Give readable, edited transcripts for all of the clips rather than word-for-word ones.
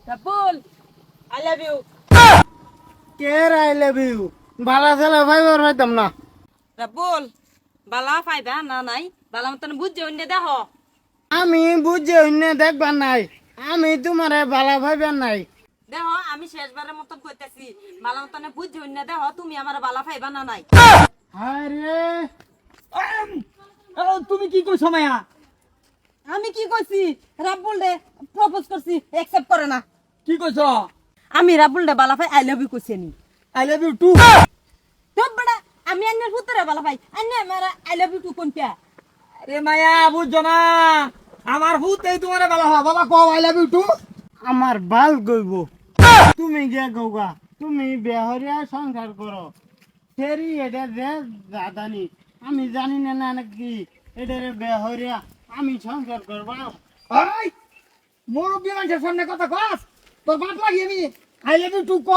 রাব্বুল I love you. কে I love you বালা চালা ফাইবার পাইতাম না। রাব্বুল বালা ফাইবা না নাই বালা মতন বুঝছে অন্য দেহ। আমি বুঝছি অন্য দেখবার নাই, আমি তোমারে বালা ফাইবার নাই। দেহ আমি শেষবারের মতন কইতাছি বালা মতন বুঝছে অন্য দেহ, তুমি আমার বালা ফাইবা না নাই। আরে তুমি কি কইছো মায়া? আমি কি কইছি? রাব্বুল রে প্রপোজ করছি, অ্যাকসেপ্ট করে না। কি কইছো? আমি রাব্বুল রে বালা ফাই আই লাভ ইউ কইছি নি। I love you too. তোর বড়া আমি আন্নের পুত্রে বালা ফাই আন্নে আমার আই লাভ ইউ টু কোনটা? আরে মায়া বুঝছো না, আমার হুতেই তোমার বালা হওয়া বাবা কও আই লাভ ইউ টু। আমার বাল গইব, তুমি গিয়া গৌগা, তুমি বেহরিয়া সংসার করো। ফেরি এটা যে জাদানি আমি জানি না না নাকি এটা বেহরিয়া আমি সংসার করবা। ওই মুরব্বি মানুষের সামনে কথা কস, তোর বাপ লাগি আমি আই লাভ ইউ টু ক।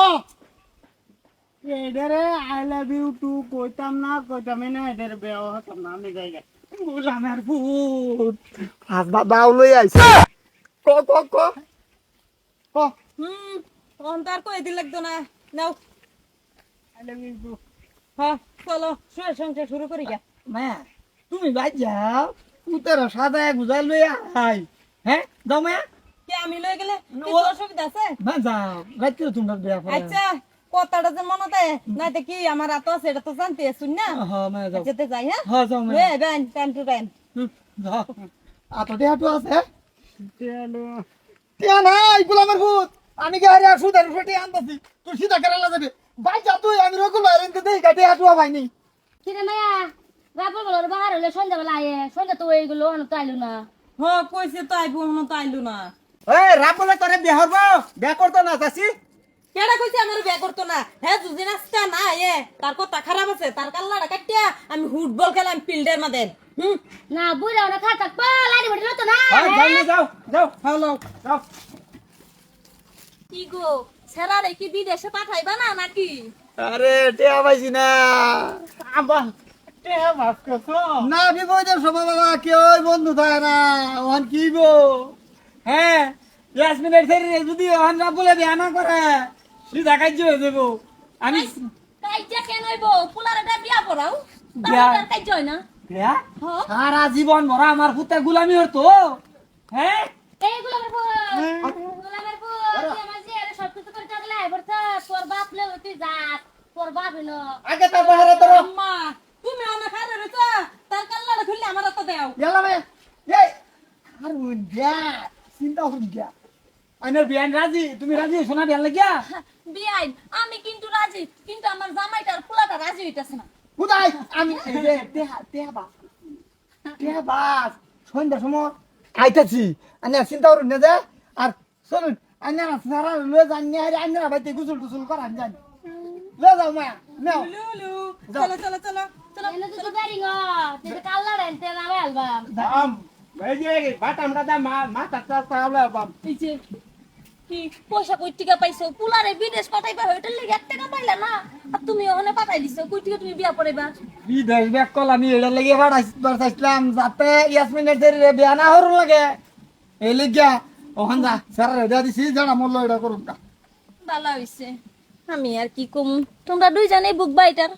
এটারে আই লাভ ইউ টু কইতাম না এটারে বেহ হতাম না আমি জায়গা। আমার ভূত আজ বাবাও লই আইছে। ক ক ক ক। অন্তার কই দিল লাগতো না। নাও আই লাভ ইউ টু। হ্যাঁ চলো শুয়ে সংসার শুরু করি গা। মায়া তুমি বাই যাও, পুতের সাদা গুজাই লই আই। হ্যাঁ যাও মায়া। কে আমি লয়ে গেলে কি ও- অসুবিধা আছে? না যাও, রাত্রে তোমরা বিয়া করে। আচ্ছা কথাটা যে মনে দেয় না কি আমার এত আছে এটা তো জানতে শুন না। হ্যাঁ মায়া যাও। যেতে যাই হ্যাঁ হ্যাঁ যাও মায়া। লয়ে বেন টাইম টু টাইম। যাও। আতো দেহাটো আছে? চলো টিয়া নাই গোলামের ভূত, আমি কি আরে সুদার ফুটে আনতাছি, তুই সিধা কেরালা যাবে। বাই যা তুই, আমি রকুল বাইরেন তো দেই গাটে হাটুয়া ভাইনি। কিরে মায়া রাবল বলর বাহার হলে সন্ধ্যাবেলা আয়ে সন্ধ্যা তো এইগুলো তো আইলো না। হ কইছে তো আইবো মনে তো আইলো না। এই রাবলে তোরে বিয়া হরবো, বিয়া করতো না চাচি। কেডা কইছে আমার বিয়া করতো না? হ্যাঁ যদি নাচতা না এ তার কথা খারাপ আছে, তার কাল্লাটা কাটিয়া আমি ফুটবল খেলাম ফিল্ডের মাঝে। না বুড়া ওরা খা থাক পা লাড়ি বড়ি তো না। হ্যাঁ যাও না, যাও যাও হ্যালো যাও। কি গো সেরা রে কি বিদেশে পাঠাইবা না নাকি? আরে টিয়া পাইছি না। আবার তে মাফ করছো। না বিপদের সময় বাবা কেউ বন্ধু থাকে না, ওখান কি গো। হ্যাঁ ইয়াসমিনের ছেড়ে যদি ওখান রাবলে বিয়া না করে সিধা কাজ হয়ে যাবো। আমি কাইজা কেন হইবো পুলারটা বিয়া পড়াও বিয়া- তার কাজ হয় না। বিয়া হ্যাঁ সারা জীবন ভরা আমার পুতের গুলামি হতো। হ্যাঁ এইগুলো গোলামের পর আমার যে আরে সব কিছু করে থাকলে এবারটা তোর বাপ লে তুই যা তোর বাপ হলো আগে তার বাহারে তোর আম্মা তুমি অনেক হারে রয়েছ, তার কাল্লাটা খুললে আমার তো দেও। গেলাম এই আর উন্ডিয়া চিন্তা উন্ডিয়া আইনের বিয়ান রাজি, তুমি রাজি শোনা বিয়ান লাগিয়া বিয়াই আমি কিন্তু রাজি, কিন্তু আমার জামাইটার পোলাটা রাজি হইতাছে না। কোথায় আমি এই যে তেহা বাস সন্ধ্যার সময় আইতাছি আইনা চিন্তা করুন না যে। আর শুনুন আইনা সারা লয়ে জানি আরে আইনা বাইতে গুসল টুসল করান জানি লয়ে যাও মায়া নাও। লুলু চলো চলো চলো চলো। এনে তো বেরিং তেতে কাল্লা রেনতে না আলবাম দাম এই যে বাটামটা দাম মাথা চাওলা বাম। এই যে কি পয়সা কই টিকা পাইছো পুলারে বিদেশ পাঠাইবা ওইটার লাগি 1 টাকা পাইলা না, আর তুমি ওখানে পাঠাই দিছো কই টিকা তুমি বিয়া পড়াইবা। বিদেশ ব্যাক কল আমি এটা লেগে পাঠাইছিলাম যাতে ইয়াসমিনের ছেড়ে বিয়া না হরু লাগে এই লেগিয়া ওখান যা সারা রেডা দিছি জানা মূল্য এটা করুন না। ভালো হইছে, আমি আর কি কম, তোমরা দুইজনেই বুকবা এটার।